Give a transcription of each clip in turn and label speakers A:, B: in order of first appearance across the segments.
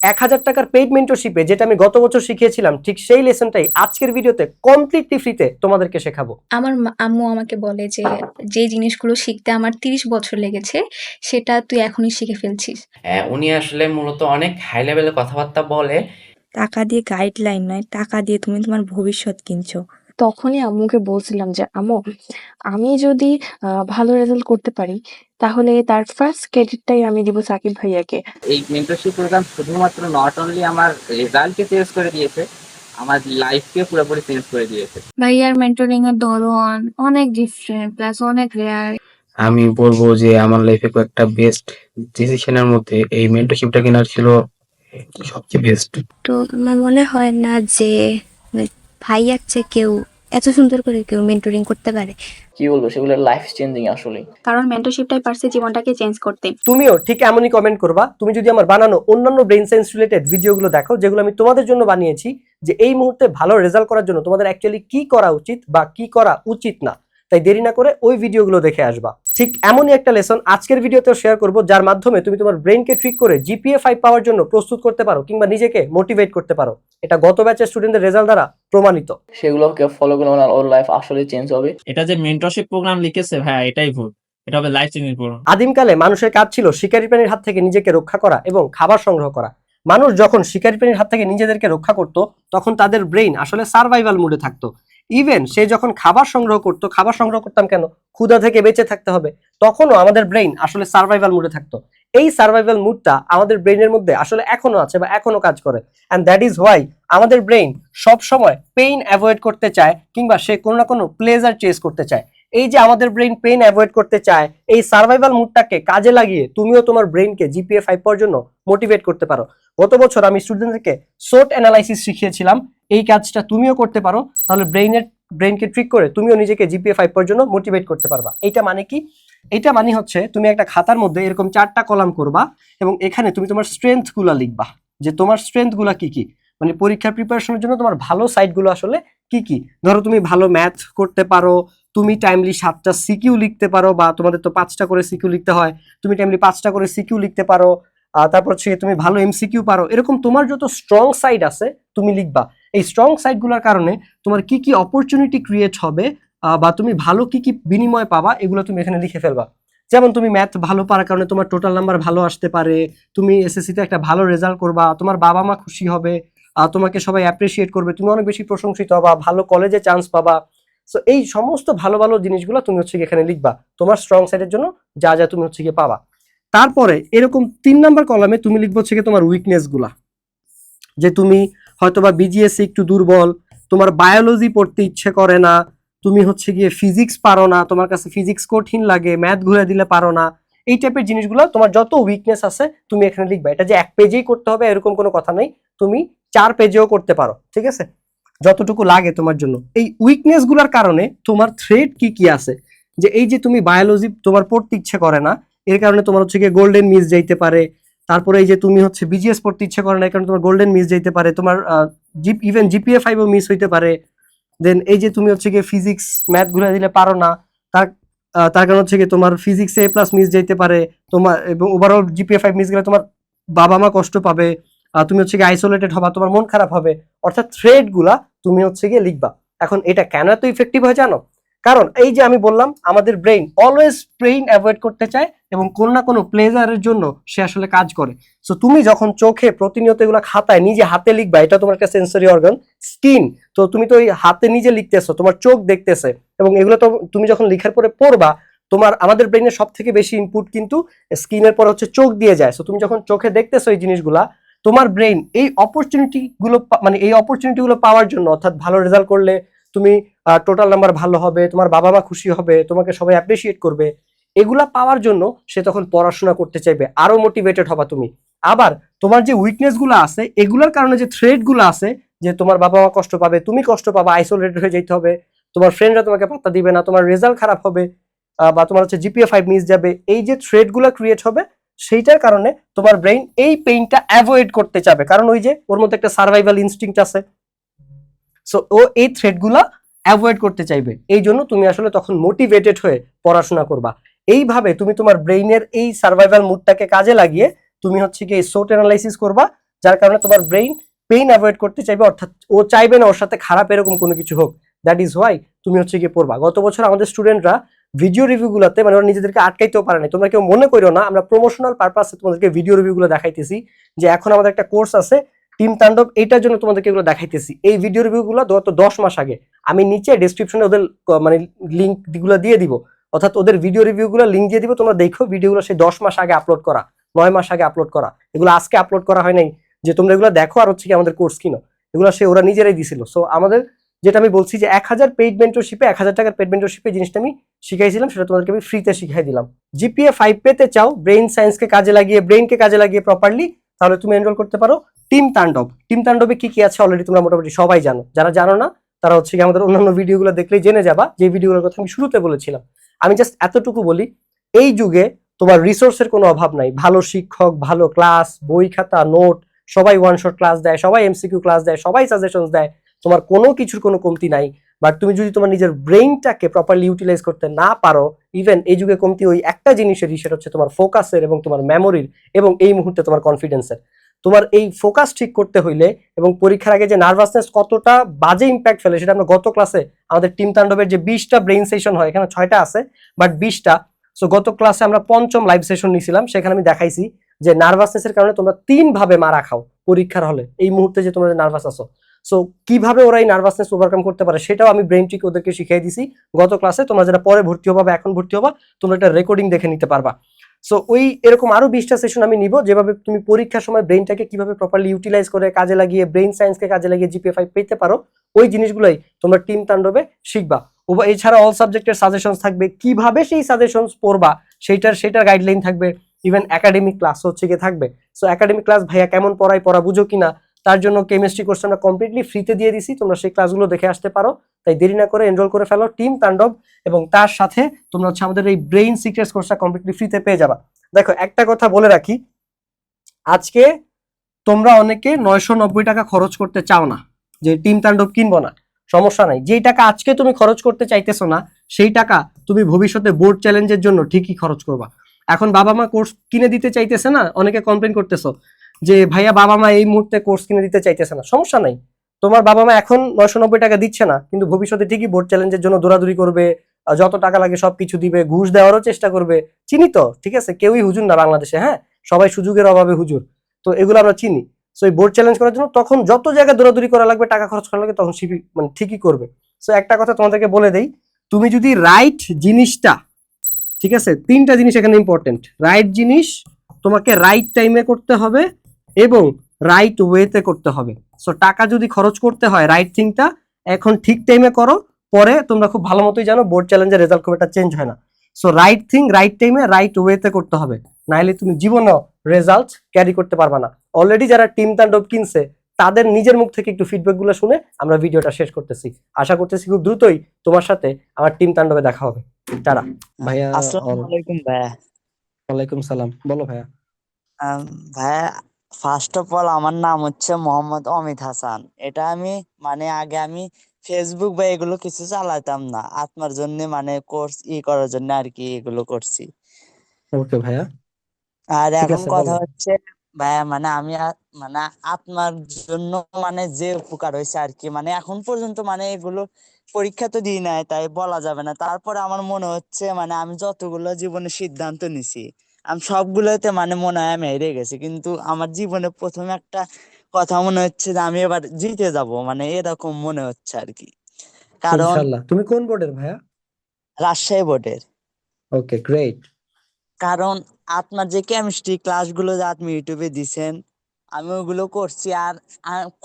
A: 1000 টাকার পেইড মেন্টরশিপে যেটা আমি গত বছর শিখিয়েছিলাম ঠিক সেই লেসনটাই আজকের ভিডিওতে কমপ্লিটলি ফ্রিতে তোমাদেরকে শেখাবো।
B: আমার আম্মু আমাকে বলে যে জিনিসগুলো শিখতে আমার 30 বছর লেগেছে সেটা তুই এখনই শিখে ফেলছিস।
C: উনি আসলে মূলত অনেক হাই লেভেলে কথাবার্তা বলে।
D: টাকা দিয়ে গাইডলাইন নয়, টাকা দিয়ে তুমি তোমার ভবিষ্যৎ কিনছো।
E: তখনই আম্মুকে বলছিলাম যে আম্মু, আমি যদি ভালো রেজাল্ট করতে পারি তাহলে তার ফার্স্ট ক্রেডিটটাই আমি দিব সাকিব ভাইয়াকে।
F: এই মেন্টরশিপ প্রোগ্রাম শুধুমাত্র নট অনলি আমার রেজাল্টকে চেঞ্জ করে দিয়েছে, আমার লাইফকে পুরোপুরি চেঞ্জ করে দিয়েছে।
G: ভাইয়ার মেন্টরিং এর ধরন অনেক ডিফারেন্ট প্লাস অনেক রেয়ার।
H: আমি বলবো যে আমার লাইফে কয়েকটা বেস্ট ডিসিশনের মধ্যে এই মেন্টরশিপটা কেনার ছিল সবচেয়ে বেস্ট।
D: তো আমার মনে হয় না যে ভাইয়ার চেয়ে কেউ এত সুন্দর করে কেউ মেন্টরিং করতে পারে।
I: কি বলবো, সেগুলো লাইফ চেঞ্জিং আসলে।
B: কারণ মেন্টরশিপটাই পারছে জীবনটাকে চেঞ্জ করতে।
A: তুমিও ঠিক এমনই কমেন্ট করবা তুমি যদি আমার বানানো অন্যান্য ব্রেইন সায়েন্স রিলেটেড ভিডিওগুলো দেখো, যেগুলো আমি তোমাদের জন্য বানিয়েছি, যে এই মুহূর্তে ভালো রেজাল্ট করার জন্য তোমাদের অ্যাকচুয়ালি কি করা উচিত বা কি করা উচিত না। তাই দেরি না করে ওই ভিডিওগুলো দেখে আসবা। ঠিক এমনই একটা লেসন আজকের ভিডিওতেও শেয়ার করব, যার মাধ্যমে তুমি তোমার ব্রেইনকে ট্রিক করে জিপিএ 5 পাওয়ার জন্য প্রস্তুত করতে পারো কিংবা নিজেকে মোটিভেট করতে পারো। এটা গত ব্যাচের স্টুডেন্টদের রেজাল্ট দ্বারা প্রমাণিত।
I: সেগুলোকে ফলো করলে মানে ওর লাইফ আসলে চেঞ্জ হবে।
J: এটা যে মেন্টরশিপ প্রোগ্রাম লিখেছে ভাই, এটাই ভুল। এটা হবে লাইফ চেঞ্জিং প্রোগ্রাম।
A: আদিমকালে মানুষের কাজ ছিল শিকারী প্রাণীর হাত থেকে নিজেকে রক্ষা করা এবং খাবার সংগ্রহ করা। মানুষ যখন শিকারী প্রাণীর হাত থেকে নিজেদেরকে রক্ষা করত, তখন তাদের ব্রেইন আসলে সার্ভাইভাল মুডে থাকতো। ইভেন সে যখন খাবার সংগ্রহ করতো, খাবার সংগ্রহ করতাম কেন, ক্ষুধা থেকে বেঁচে থাকতে হবে, তখনও আমাদের ব্রেইন আসলে সার্ভাইভাল মুডে থাকতো। এই সার্ভাইভাল মুডটা আমাদের ব্রেইনের মধ্যে আসলে এখনো আছে বা এখনো কাজ করে। অ্যান্ড দ্যাট ইজ হোয়াই আমাদের ব্রেইন সব সময় পেইন অ্যাভয়েড করতে চায় কিংবা সে কোনো না কোনো প্লেজার চেস করতে চায়। এই যে আমাদের ব্রেইন পেইন অ্যাভয়েড করতে চায়, এই সার্ভাইভাল মুডটাকে কাজে লাগিয়ে তুমিও তোমার ব্রেইনকে জিপিএ 5 পাওয়ার জন্য মোটিভেট করতে পারো। গত বছর আমি স্টুডেন্টদেরকে সোট অ্যানালাইসিস শিখিয়েছিলাম, এই কাজটা তুমিও করতে পারো। তাহলে ব্রেইনকে ট্রিক করে তুমিও নিজেকে জিপিএ 5 পাওয়ার জন্য মোটিভেট করতে পারবা। এইটা মানে কি? এইটা মানে হচ্ছে তুমি একটা খাতার মধ্যে এরকম 4টা কলাম করবা এবং এখানে তুমি তোমার স্ট্রেংথ গুলা লিখবা, যে তোমার স্ট্রেংথ গুলা কি কি, মানে পরীক্ষার প্রিপারেশনের জন্য তোমার ভালো সাইড গুলো আসলে কি কি। ধরো তুমি ভালো ম্যাথ করতে পারো, তুমি টাইমলি 7টা সিকিউ লিখতে পারো, বা তোমাদের তো 5টা করে সিকিউ লিখতে হয়, তুমি টাইমলি 5টা করে সিকিউ লিখতে পারো। তারপর হচ্ছে তুমি ভালো এমসিকিউ পারো। এরকম তোমার যত স্ট্রং সাইড আছে তুমি লিখবা। এই স্ট্রং সাইডগুলোর কারণে তোমার কি কি অপরচুনিটি ক্রিয়েট হবে বা তুমি ভালো কি কি বিনিময় পাবা, এগুলো তুমি এখানে লিখে ফেলবা। যেমন তুমি ম্যাথ ভালো পারার কারণে তোমার টোটাল নাম্বার ভালো আসতে পারে, তুমি এসএসসিতে একটা ভালো রেজাল্ট করবা, তোমার বাবা মা খুশি হবে, তোমাকে সবাই অ্যাপ্রিসিয়েট করবে, তুমি অনেক বেশি প্রশংসিত হবা, ভালো কলেজে চান্স পাবা। সো এই সমস্ত ভালো ভালো জিনিসগুলো তুমি হচ্ছে এখানে লিখবা, তোমার স্ট্রং সাইডের জন্য যা যা তুমি হচ্ছে পাবা। তারপরে এরকম 3 নাম্বার কলামে তুমি লিখবো হচ্ছে তোমার উইকনেস গুলা, যে তুমি হয়তোবা বিজিএসসি একটু দুর্বল, তোমার বায়োলজি পড়তে ইচ্ছে করে না, তুমি হচ্ছে গিয়ে ফিজিক্স পারো না, তোমার কাছে ফিজিক্স কঠিন লাগে, ম্যাথ ঘুরে দিলে পারো না। এই টাইপের জিনিসগুলো তোমার যত উইকনেস আছে তুমি এখানে লিখবা। এটা যে 1 পেজেই করতে হবে এরকম কোনো কথা নেই, তুমি 4 পেজেও করতে পারো, ঠিক আছে, যতটুকু লাগে তোমার জন্য। এই উইকনেস গুলার কারণে তোমার থ্রেট কি কি আছে, যে এই যে তুমি বায়োলজি তোমার পড়তে ইচ্ছে করে না, এর কারণে তোমার হচ্ছে গিয়ে গোল্ডেন মিস যাইতে পারে। তারপরে এই যে তুমি হচ্ছে বিজিএস পড়তে ইচ্ছে করে না, এই কারণে তোমার গোল্ডেন মিস যাইতে পারে, তোমার ইভেন জিপিএ 5ও মিস হইতে পারে। দেন এই যে তুমি হচ্ছে গিয়ে ফিজিক্স ম্যাথ ঘুরে দিলে পারো না, তার কারণ হচ্ছে গিয়ে তোমার ফিজিক্সে A+ মিস যাইতে পারে তোমার, এবং ওভারঅল জিপিএ 5 মিস গেলে তোমার বাবা মা কষ্ট পাবে, তুমি হচ্ছে গিয়ে আইসোলেটেড হবা, তোমার মন খারাপ হবে। অর্থাৎ থ্রেড গুলা তুমি হচ্ছে গিয়ে লিখবা। এখন এটা কেন এত ইফেক্টিভ হয় জানো? কারণ এই যে আমি বললাম আমাদের ব্রেইন অলওয়েজ পেইন অ্যাভয়েড করতে চায় এবং কোনো না কোনো প্লেজারের জন্য সে আসলে কাজ করে। সো তুমি যখন চোখে প্রতিনিয়ত এগুলো খাতায় নিজে হাতে লিখবা, এটা তোমার একটা সেন্সরি অর্গান স্কিন, তো তুমি তো ওই হাতে নিজে লিখতেছো, তোমার চোখ দেখতেছে, এবং এগুলো তো তুমি যখন লিখার পরে পড়বা, তোমার আমাদের ব্রেইনের সব থেকে বেশি ইনপুট কিন্তু স্কিনের পরে হচ্ছে চোখ দিয়ে যায়। সো তুমি যখন চোখে দেখতেছো এই জিনিসগুলা, তোমার ব্রেইন এই অপরচুনিটিগুলো পাওয়ার জন্য, অর্থাৎ ভালো রেজাল্ট করলে তুমি টোটাল নাম্বার ভালো হবে, তোমার বাবা মা খুশি হবে, তোমাকে সবাই অ্যাপ্রিসিয়েট করবে, এগুলা পাওয়ার জন্য সে তখন পড়াশোনা করতে চাইবে, আরো মোটিভেটেড হবা তুমি। আবার তোমার যে উইকনেস গুলো আছে, এগুলোর কারণে যে থ্রেড গুলো আছে, যে তোমার বাবা মা কষ্ট পাবে, তুমি কষ্ট পাবা, আইসোলেটেড হয়ে যেতে হবে, তোমার ফ্রেন্ডরা তোমাকে পাত্তা দিবে না, তোমার রেজাল্ট খারাপ হবে, বা তোমার হচ্ছে জিপিএ 5 মিস যাবে, এই যে থ্রেড গুলো ক্রিয়েট হবে, সেইটার কারণে তোমার ব্রেইন এই পেইনটা অ্যাভয়েড করতে চাবে, কারণ ওই যে ওর মধ্যে একটা সার্ভাইভাল ইনস্টিংক্ট আছে। সো ও এই থ্রেডগুলা অ্যাভয়েড করতে চাইবে, এই জন্য তুমি আসলে তখন মোটিভেটেড হয়ে পড়াশোনা করবা। এইভাবে তুমি তোমার ব্রেইনের এই সার্ভাইভাল মুডটাকে কাজে লাগিয়ে তুমি হচ্ছে কি সোট অ্যানালাইসিস করবা, যার কারণে তোমার ব্রেইন পেইন অ্যাভয়েড করতে চাইবে, অর্থাৎ ও চাইবে না ওর সাথে খারাপ এরকম কোনো কিছু হোক। দ্যাট ইজ ওয়াই তুমি হচ্ছে গিয়ে পড়বা। গত বছর আমাদের স্টুডেন্টরা ভিডিও রিভিউ গুলাতে মানে ওরা নিজেদেরকে আটকাইতেও পারে না। তোমরা কেউ মনে করো না, আমরা প্রমোশনাল পারপাসে তোমাদেরকে ভিডিও রিভিউ গুলো দেখাইতেছি, যে এখন আমাদের একটা কোর্স আছে টিম তাণ্ডব, এটার জন্য তোমাদেরকে এগুলো দেখাইতেছি। এই ভিডিও রিভিউ গুলো গত 10 মাস আগে, আমি নিচে ডেসক্রিপশনে ওদের মানে লিঙ্ক গুলো দিয়ে দিব, অর্থাৎ ওদের ভিডিও রিভিউ গুলো লিঙ্ক দিয়ে দিব, তোমরা দেখো ভিডিওগুলো সেই 10 মাস আগে আপলোড করা, 9 মাস আগে আপলোড করা, এগুলো আজকে আপলোড করা হয় নাই যে তোমরা এগুলো দেখো আর হচ্ছে কি আমাদের কোর্স কিনো, এগুলো সে ওরা নিজেরাই দিছিল। সো আমাদের যেটা আমি বলছি যে 1000 পেইড মেন্টরশিপে 1000 টাকার পেইড মেন্টরশিপে জিনিসটা আমি শিখাইছিলাম, সেটা তোমাদেরকে আমি ফ্রিতে শিখাই দিলাম। জিপিএ 5 পেতে চাও, ব্রেইন সায়েন্সকে কাজে লাগিয়ে, ব্রেইনকে কাজে লাগিয়ে প্রপারলি, তাহলে তুমি এনরোল করতে পারো টিম তাণ্ডব। টিম তাণ্ডবে কি কি আছে অলরেডি তোমরা মোটামুটি সবাই জানো, যারা জানো না তারা হচ্ছে কি আমাদের অন্যান্য ভিডিওগুলো দেখলেই জেনে যাবা, যে ভিডিওগুলোর কথা আমি শুরুতে বলেছিলাম। আমি জাস্ট এতটুকু বলি, এই যুগে তোমার রিসোর্সের কোনো অভাব নাই। ভালো শিক্ষক, ভালো ক্লাস, বই খাতা, নোট, সবাই ওয়ান শট ক্লাস দেয়, সবাই এমসিকিউ ক্লাস দেয়, সবাই সাজেশনস দেয়, তোমার কোনো কিছুর কোনো কমতি নাই। বাট তুমি যদি তোমার নিজের ব্রেইনটাকে প্রপারলি ইউটিলাইজ করতে না পারো, ইভেন এই যুগে কমতি ওই একটা জিনিসেরই, সেটা হচ্ছে তোমার ফোকাসের এবং তোমার মেমোরির এবং এই মুহূর্তে তোমার কনফিডেন্সের। তোমার এই ফোকাস ঠিক করতে হইলে এবং পরীক্ষার আগে যে নার্ভাসনেস কতটা বাজে ইম্প্যাক্ট ফেলে, সেটা আমরা গত ক্লাসে আমাদের টিম তাণ্ডবের যে 20টা ব্রেইন সেশন হয়, এখানে 6টা আছে বাট 20টা। সো গত ক্লাসে আমরা 5ম লাইভ সেশন নিয়েছিলাম, সেখানে আমি দেখাইছি যে নার্ভাসনেসের কারণে তোমরা 3 ভাবে মারা খাও পরীক্ষার হলে, এই মুহূর্তে যে তোমরা নার্ভাস আছো। সো কিভাবে ওরা এই নার্ভাসনেস ওভারকাম করতে পারে সেটাও আমি ব্রেইন ট্রিক ওদেরকে শিখিয়ে দিছি গত ক্লাসে। তোমরা যারা পরে ভর্তি হবা বা এখন ভর্তি হবা, তোমরা একটা রেকর্ডিং দেখে নিতে পারবা। সো ওই এরকম আরো 20টা সেশন আমি নিব, যেভাবে তুমি পরীক্ষার সময় ব্রেইনটাকে কিভাবে প্রপারলি ইউটিলাইজ করে কাজে লাগিয়ে, ব্রেইন সায়েন্সকে কাজে লাগিয়ে জিপিএ 5 পেতে পারো, ওই জিনিসগুলোই তোমরা টিম তাণ্ডবে শিখবা। এছাড়া অল সাবজেক্টের সাজেশনস থাকবে, কিভাবে সেই সাজেশনস পড়বা সেটার গাইডলাইন থাকবে, ইভেন একাডেমিক ক্লাস হচ্ছে গিয়ে থাকবে। সো একাডেমিক ক্লাস ভাইয়া কেমন পড়ায়, পড়া বুঝো কিনা, তার জন্য কেমিস্ট্রি কোর্স আমরা কমপ্লিটলি ফ্রিতে দিয়ে দিছি, তোমরা সেই ক্লাসগুলো দেখে আসতে পারো। তাই দেরি না করে এনরোল করে ফেলো টিম তাণ্ডব, এবং তার সাথে তোমরা হচ্ছে আমাদের এই ব্রেইন সিক্রেটস কোর্সটা কমপ্লিটলি ফ্রিতে পেয়ে যাবা। দেখো একটা কথা বলে রাখি, আজকে তোমরা অনেকে 990 টাকা খরচ করতে চাও না, যে টিম তাণ্ডব কিনবো না, সমস্যা নাই। যেই টাকা আজকে তুমি খরচ করতে চাইতেছো না, সেই টাকা তুমি ভবিষ্যতে বোর্ড চ্যালেঞ্জের জন্য ঠিকই খরচ করবা। এখন বাবা মা কোর্স কিনে দিতে চাইতেছে না, অনেকে কমপ্লেন করতেছো যে ভাইয়া বাবা মা এই মুহূর্তে কোর্স কিনে দিতে চাইতেছে না। সমস্যা নাই, তোমার বাবা মা এখন 990 টাকা দিচ্ছে না, কিন্তু ভবিষ্যতে ঠিকই বোর্ড চ্যালেঞ্জের জন্য দৌড়াদৌড়ি করবে, যত টাকা লাগে সবকিছু দিবে, ঘুষ দেওয়ারও চেষ্টা করবে। চিনি তো, ঠিক আছে, কেউই হুজুর না বাংলাদেশে, হ্যাঁ, সবাই সুযোগের অভাবে হুজুর, তো এগুলো আমরা চিনি। সো এই বোর্ড চ্যালেঞ্জ করার জন্য তখন যত জায়গায় দৌড়াদৌড়ি করা লাগবে, টাকা খরচ করা লাগবে, তখন শিখি মানে ঠিকই করবে। সো একটা কথা তোমাদেরকে বলে দেই, তুমি যদি রাইট জিনিসটা, ঠিক আছে, 3টা জিনিস এখানে ইম্পর্টেন্ট, রাইট জিনিস তোমাকে রাইট টাইমে করতে হবে এবং রাইট ওয়েতে করতে হবে। সো টাকা যদি খরচ করতে হয়, রাইট থিংটা এখন ঠিক টাইমে করো, পরে তোমরা খুব ভালো মতোই জানো বোর্ড চ্যালেঞ্জের রেজাল্ট খুব একটা চেঞ্জ হয় না। সো রাইট থিং রাইট টাইমে রাইট ওয়েতে করতে হবে, নাহলে তুমি জীবনেও রেজাল্ট ক্যারি করতে পারবা না। অলরেডি যারা টিম তাণ্ডব কিনছে, তাদের নিজের মুখ থেকে একটু ফিডব্যাক গুলো শুনে আমরা ভিডিওটা শেষ করতেছি। আশা করতেছি খুব দ্রুতই তোমার সাথে আমার টিম তাণ্ডবে দেখা হবে। টাটা ভাইয়া।
K: আসসালামু আলাইকুম ভাইয়া।
A: ওয়ালাইকুম সালাম, বলো ভাইয়া।
K: ভাইয়া, ফার্স্ট অফ অল আমার নাম হচ্ছে মোহাম্মদ অমিত হাসান। এটা আমি মানে আগে আমি ফেসবুক বা এগুলো কিছু চালাতাম না, আপনার জন্য মানে কোর্স করার জন্য আর কি এগুলো করছি।
A: ওকে ভাইয়া,
K: আর
A: ঠিক
K: এখন
A: আছে,
K: কথা
A: বলো।
K: হচ্ছে ভাইয়া, মানে আমি মানে আপনার জন্য মানে যে উপকার হয়েছে আর কি, মানে এখন পর্যন্ত মানে এগুলো পরীক্ষা তো দিই নাই তাই বলা যাবে না, তারপরে আমার মনে হচ্ছে মানে আমি যতগুলো জীবনে সিদ্ধান্ত নিছি আমি সবগুলোতে মানে মনে হয় আমি হেরে গেছি, কিন্তু আমার জীবনে প্রথম একটা কথা মনে হচ্ছে যে আমি এবার জিতে যাব, মানে এরকম মনে হচ্ছে আর কি। কারণ
A: ইনশাআল্লাহ। তুমি কোন বোর্ডের ভাইয়া?
K: রাজশাহী বোর্ডের।
A: ওকে, গ্রেট।
K: কারণ আপনার যে কেমিস্ট্রি ক্লাসগুলো যে আপনি ইউটিউবে দিছেন, আমি ওগুলো করছি, আর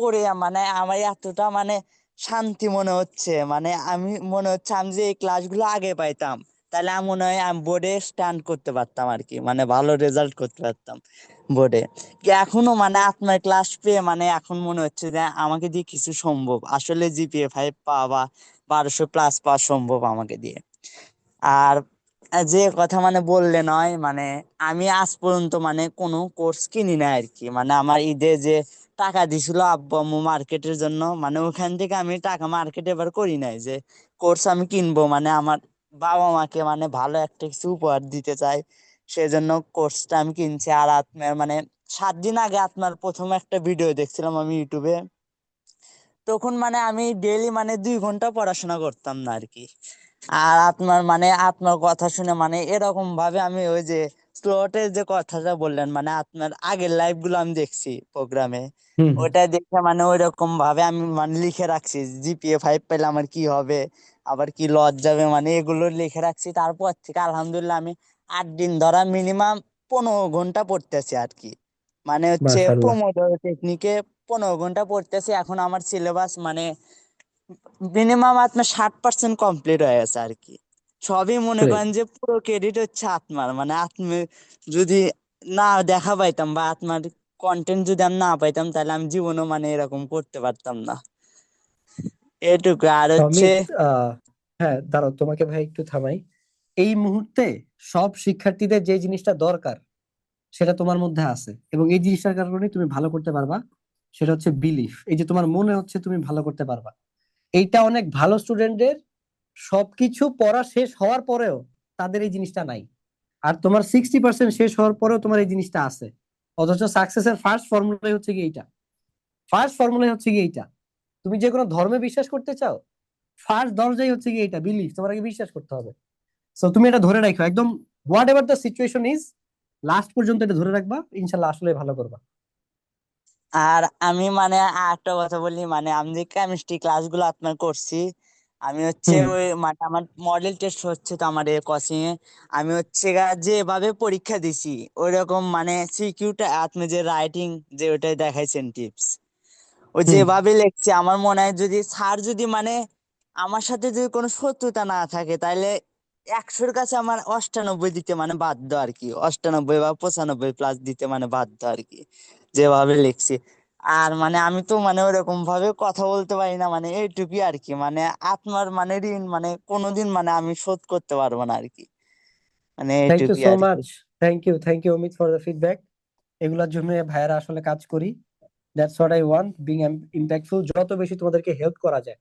K: করে মানে আমার এতটা মানে শান্তি মনে হচ্ছে, মানে আমি মনে হচ্ছে আমি যে এই ক্লাসগুলো আগে পাইতাম, তাহলে আমি মনে হয় আমি বোর্ডে স্ট্যান্ড করতে পারতাম আর কি, মানে ভালো রেজাল্ট করতে পারতাম বোর্ডে। এখনো মানে আপনার ক্লাস পেয়ে মানে এখন মনে হচ্ছে যে আমাকে দিয়ে কিছু সম্ভব, আসলে জিপিএ 5 পাওয়া বা 1200+ পাওয়া সম্ভব আমাকে দিয়ে। আর যে কথা মানে বললে নয়, মানে আমি আজ পর্যন্ত মানে কোনো কোর্স কিনি না আর কি, মানে আমার ঈদে যে টাকা দিছিল আব্বু আম্মু মার্কেটের জন্য, মানে ওখান থেকে আমি টাকা মার্কেট এবার করি নাই যে কোর্স আমি কিনবো, মানে আমার বাবা মাকে মানে ভালো একটা কিছু উপহার দিতে চাই, সেজন্য কোর্সটা আমি কিনছি। আর আপনার মানে 7 দিন আগে আপনার প্রথম একটা ভিডিও দেখছিলাম আমি ইউটিউবে। তখন মানে আমি ডেইলি মানে 2 ঘন্টা পড়াশোনা করতাম না আর কি। আর আপনার কথা শুনে মানে এরকম ভাবে আমি ওই যে স্লটের যে কথাটা বললেন, মানে আপনার আগের লাইভ গুলো আমি দেখছি প্রোগ্রামে,
A: হুম হুম।
K: ওটা দেখে মানে ওইরকম ভাবে আমি মানে লিখে রাখছি জিপিএ 5 পেলে আমার কি হবে, আবার কি লস যাবে, মানে এগুলো লিখে রাখছি। তারপর থেকে আলহামদুলিল্লাহ আমি 8 দিন ধরা মিনিমাম 15 ঘন্টা পড়তেছি আর কি। মানে হচ্ছে
A: মাশাআল্লাহ।
K: পোমোডোরো টেকনিকে 15 ঘন্টা পড়তেছি। এখন আমার সিলেবাস মানে মিনিমাম আপনার 60% কমপ্লিট হয়ে গেছে আর কি। সবই মনে
A: Great.
K: করেন যে পুরো ক্রেডিট হচ্ছে আত্মার, মানে আপনি যদি না দেখা পাইতাম বা আপনার কন্টেন্ট যদি আমি না পাইতাম, তাহলে আমি জীবনও মানে এরকম করতে পারতাম না। এটুকু আর হচ্ছে।
A: অমিত, হ্যাঁ দাঁড়াও, তোমাকে ভাই একটু থামাই। এই মুহূর্তে সব শিক্ষার্থীদের যে জিনিসটা দরকার সেটা তোমার মধ্যে আছে, এবং এই জিনিসটার কারণে তুমি ভালো করতে পারবা। সেটা হচ্ছে বিলিফ। এই যে তোমার মনে হচ্ছে তুমি ভালো করতে পারবা, এইটা অনেক ভালো স্টুডেন্টদের সবকিছু পড়া শেষ হওয়ার পরেও তাদের এই জিনিসটা নাই। আর তোমার 60% শেষ হওয়ার পরেও তোমার এই জিনিসটা আছে। অথচ সাকসেসের ফার্স্ট ফর্মুলাই হচ্ছে কি এইটা। ফার্স্ট ফর্মুলাই হচ্ছে কি এইটা। তুমি যে কোনো ধর্মে বিশ্বাস করতে চাও, ফার্স্ট দরজাই হচ্ছে কি এইটা, বিলিফ। তোমার আগে বিশ্বাস করতে হবে। সো তুমি এটা ধরে রাখো একদম, what ever the situation is, last পর্যন্ত এটা ধরে রাখবা, ইনশাল্লাহ আসলে ভালো করবা।
K: আর আমি মানে একটা কথা বলি, মানে আমি যে কেমিস্ট্রি ক্লাসগুলো আপনার করছি, আমি হচ্ছে
A: হুম
K: ওই মানে আমার মডেল টেস্ট হচ্ছে তো আমার কোচিং এ। আমি হচ্ছে যেভাবে পরীক্ষা দিছি ওইরকম মানে সিকিউটা আপনি যে রাইটিং যে ওটাই দেখাইছেন টিপস, ও
A: হুম।
K: যেভাবে লিখছে আমার মনে হয় যদি স্যার যদি মানে আমার সাথে যদি কোনো শত্রুতা না থাকে, তাহলে 100-র কাছে আমার 98 দিতে মানে বাধ্য আর কি, 98 বা 95 প্লাস দিতে মানে বাধ্য আর কি, যেভাবে লিখছি। আর মানে আমি তো মানে ওরকম ভাবে কথা বলতে পারি না, মানে এইটুকুই আর কি। মানে আত্মার মানে ঋণ মানে কোনোদিন মানে আমি শোধ করতে পারবো না আর কি, মানে
A: থ্যাংক ইউ
K: এইটুকুই
A: সো
K: আর কি।
A: Much. Thank you Amit for the feedback. এগুলোর জন্য ভাইয়ারা আসলে কাজ করি। That's what I want, being impactful. যত বেশি তোমাদেরকে হেল্প করা যায়